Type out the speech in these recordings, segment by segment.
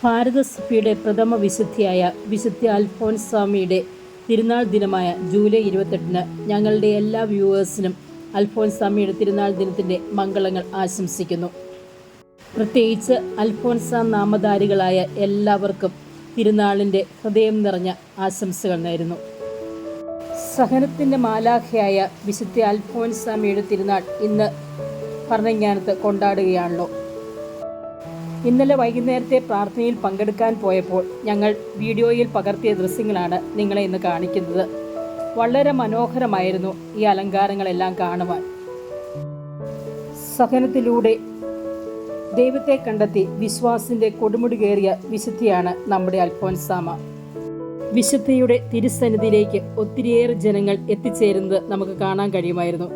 ഭാരതസഭയുടെ പ്രഥമ വിശുദ്ധിയായ വിശുദ്ധ അൽഫോൻസാമ്മയുടെ തിരുനാൾ ദിനമായ ജൂലൈ 28-ന് ഞങ്ങളുടെ എല്ലാ വ്യൂവേഴ്സിനും അൽഫോൻസാമ്മയുടെ തിരുനാൾ ദിനത്തിൻ്റെ മംഗളങ്ങൾ ആശംസിക്കുന്നു. പ്രത്യേകിച്ച് അൽഫോൻസാം നാമധാരികളായ എല്ലാവർക്കും തിരുനാളിൻ്റെ ഹൃദയം നിറഞ്ഞ ആശംസകൾ നേരുന്നു. സഹനത്തിൻ്റെ മാലാഖയായ വിശുദ്ധ അൽഫോൻസാമ്മയുടെ തിരുനാൾ ഇന്ന് ഭരണങ്ങാനത്ത് കൊണ്ടാടുകയാണല്ലോ. ഇന്നലെ വൈകുന്നേരത്തെ പ്രാർത്ഥനയിൽ പങ്കെടുക്കാൻ പോയപ്പോൾ ഞങ്ങൾ വീഡിയോയിൽ പകർത്തിയ ദൃശ്യങ്ങളാണ് നിങ്ങളെ ഇന്ന് കാണിക്കുന്നത്. വളരെ മനോഹരമായിരുന്നു ഈ അലങ്കാരങ്ങളെല്ലാം കാണുവാൻ. സഹനത്തിലൂടെ ദൈവത്തെ കണ്ടെത്തി വിശ്വാസത്തിൻ്റെ കൊടുമുടി കയറിയ വിശുദ്ധിയാണ് നമ്മുടെ അൽഫോൻസാമ്മ. വിശുദ്ധിയുടെ തിരുസന്നിധിയിലേക്ക് ഒത്തിരിയേറെ ജനങ്ങൾ എത്തിച്ചേരുന്നത് നമുക്ക് കാണാൻ കഴിയുമായിരുന്നു.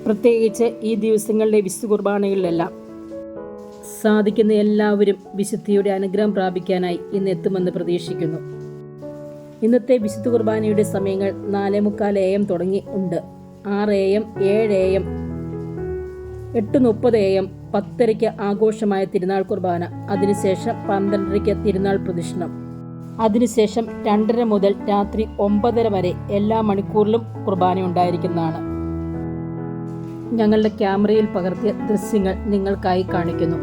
പ്രത്യേകിച്ച് ഈ ദിവസങ്ങളിലെ വിശുദ്ധ കുർബാനകളിലെല്ലാം സാധിക്കുന്ന എല്ലാവരും വിശുദ്ധിയുടെ അനുഗ്രഹം പ്രാപിക്കാനായി ഇന്ന് എത്തുമെന്ന് പ്രതീക്ഷിക്കുന്നു. ഇന്നത്തെ വിശുദ്ധ കുർബാനയുടെ സമയങ്ങൾ 4:45 AM തുടങ്ങി ഉണ്ട്. 6 AM, 7 AM, 8:30 AM, 10:00 ആഘോഷമായ തിരുനാൾ കുർബാന. അതിനുശേഷം 12:30 തിരുനാൾ പ്രദക്ഷിണം. അതിനുശേഷം 2:30 മുതൽ രാത്രി 9:30 വരെ എല്ലാ മണിക്കൂറിലും കുർബാന ഉണ്ടായിരിക്കുന്നതാണ്. ഞങ്ങളുടെ ക്യാമറയിൽ പകർത്തിയ ദൃശ്യങ്ങൾ നിങ്ങൾക്കായി കാണിക്കുന്നു.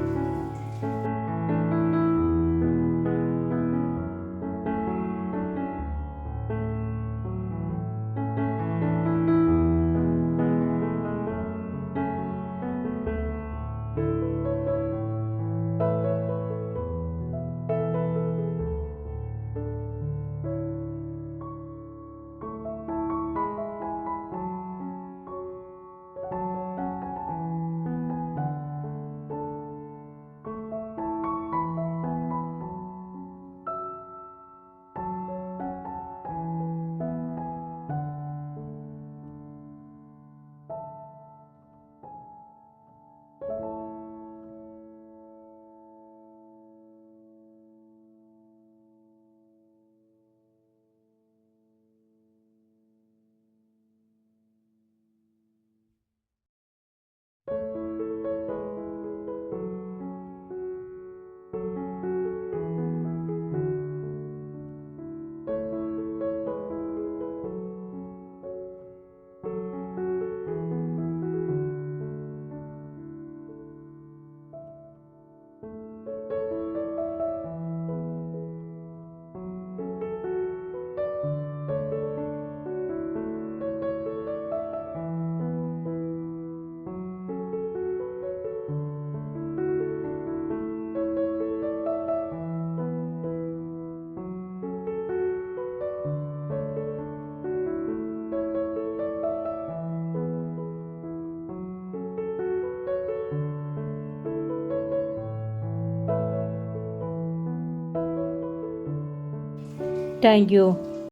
Thank you.